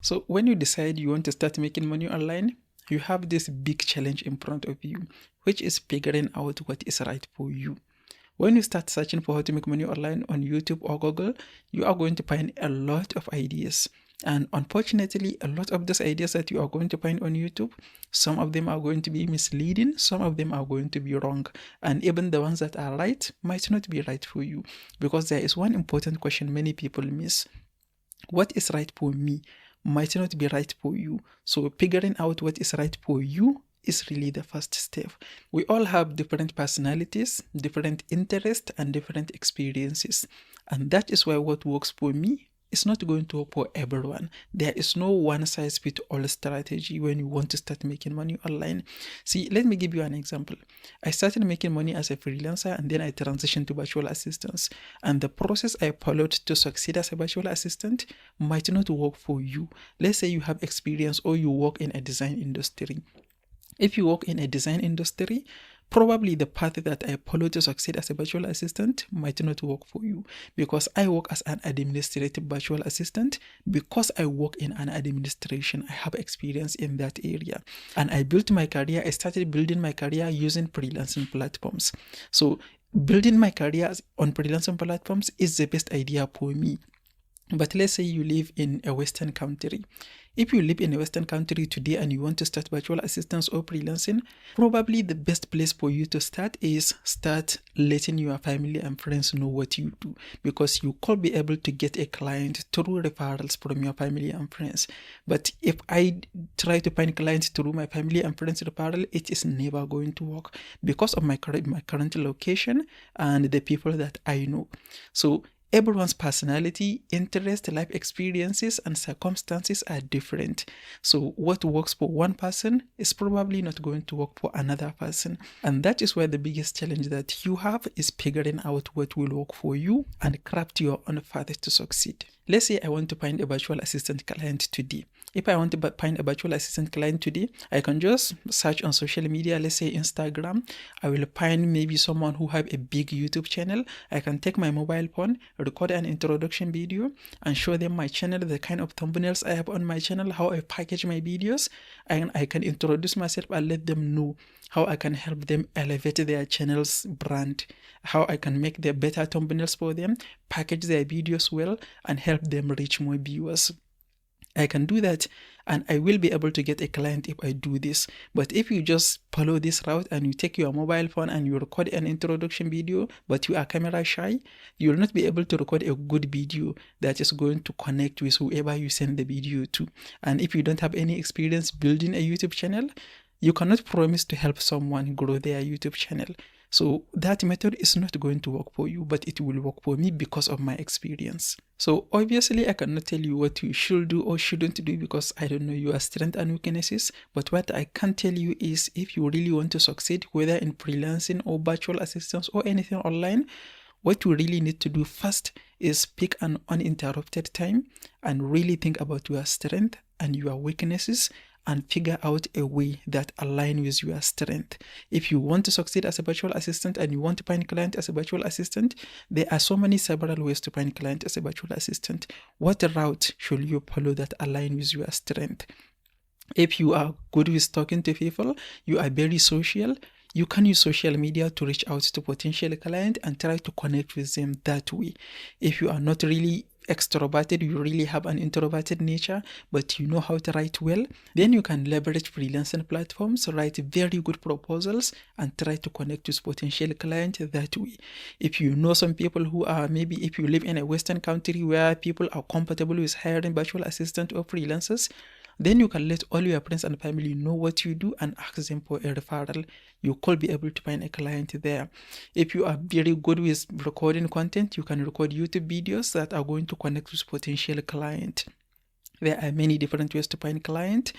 So when you decide you want to start making money online, you have this big challenge in front of you, which is figuring out what is right for you. When you start searching for how to make money online on YouTube or Google, you are going to find a lot of ideas. And unfortunately, a lot of those ideas that you are going to find on YouTube, some of them are going to be misleading, some of them are going to be wrong. And even the ones that are right might not be right for you. Because there is one important question many people miss. What is right for me might not be right for you. So figuring out what is right for you is really the first step. We all have different personalities, different interests, and different experiences. And that is why what works for me is not going to work for everyone. There is no one size fits all strategy when you want to start making money online. See, let me give you an example. I started making money as a freelancer and then I transitioned to virtual assistants. And the process I followed to succeed as a virtual assistant might not work for you. Let's say you have experience or you work in a design industry. If you work in a design industry, probably the path that I follow to succeed as a virtual assistant might not work for you, because I work as an administrative virtual assistant. Because I work in an administration, I have experience in that area, and I started building my career using freelancing platforms. So building my career on freelancing platforms is the best idea for me. But let's say you live in a Western country. If you live in a Western country today and you want to start virtual assistance or freelancing, probably the best place for you to start is start letting your family and friends know what you do, because you could be able to get a client through referrals from your family and friends. But if I try to find clients through my family and friends referral, it is never going to work because of my current location and the people that I know. So everyone's personality, interest, life experiences, and circumstances are different. So what works for one person is probably not going to work for another person. And that is why the biggest challenge that you have is figuring out what will work for you and craft your own path to succeed. Let's say I want to find a virtual assistant client today. If I want to find a virtual assistant client today, I can just search on social media, let's say Instagram. I will find maybe someone who have a big YouTube channel. I can take my mobile phone, record an introduction video, and show them my channel, the kind of thumbnails I have on my channel, how I package my videos, and I can introduce myself and let them know how I can help them elevate their channel's brand, how I can make the better thumbnails for them, package their videos well, and help them reach more viewers. I can do that, and I will be able to get a client if I do this. But if you just follow this route and you take your mobile phone and you record an introduction video, but you are camera shy, you will not be able to record a good video that is going to connect with whoever you send the video to. And if you don't have any experience building a YouTube channel, you cannot promise to help someone grow their YouTube channel. So that method is not going to work for you, but it will work for me because of my experience. So obviously I cannot tell you what you should do or shouldn't do because I don't know your strengths and weaknesses. But what I can tell you is, if you really want to succeed, whether in freelancing or virtual assistance or anything online, what you really need to do first is pick an uninterrupted time and really think about your strength and your weaknesses and figure out a way that aligns with your strength. If you want to succeed as a virtual assistant and you want to find client as a virtual assistant, there are several ways to find client as a virtual assistant. What route should you follow that aligns with your strength? If you are good with talking to people, you are very social, you can use social media to reach out to potential clients and try to connect with them that way. If you are not really extroverted, you really have an introverted nature, but you know how to write well, then you can leverage freelancing platforms, write very good proposals, and try to connect with potential clients that way. If you know some people who are, maybe if you live in a Western country where people are comfortable with hiring virtual assistants or freelancers, then you can let all your friends and family know what you do and ask them for a referral. You could be able to find a client there. If you are very good with recording content, you can record YouTube videos that are going to connect with potential client. There are many different ways to find client.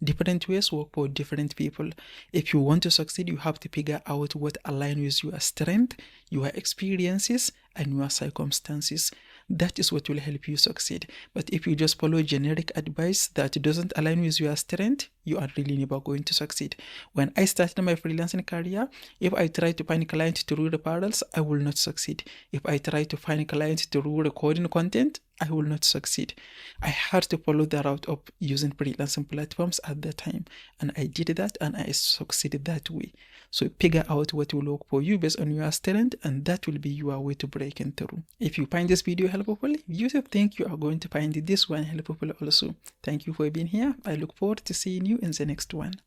Different ways work for different people. If you want to succeed, you have to figure out what aligns with your strength, your experiences, and your circumstances. That is what will help you succeed. But if you just follow generic advice that doesn't align with your strength, you are really never going to succeed. When I started my freelancing career, if I try to find clients to do referrals, I will not succeed. If I try to find clients to do recording content, I will not succeed. I had to follow the route of using freelancing platforms at the time, and I did that and I succeeded that way. So figure out what will work for you based on your talent, and that will be your way to break through. If you find this video helpful, you think you are going to find this one helpful also. Thank you for being here. I look forward to seeing you in the next one.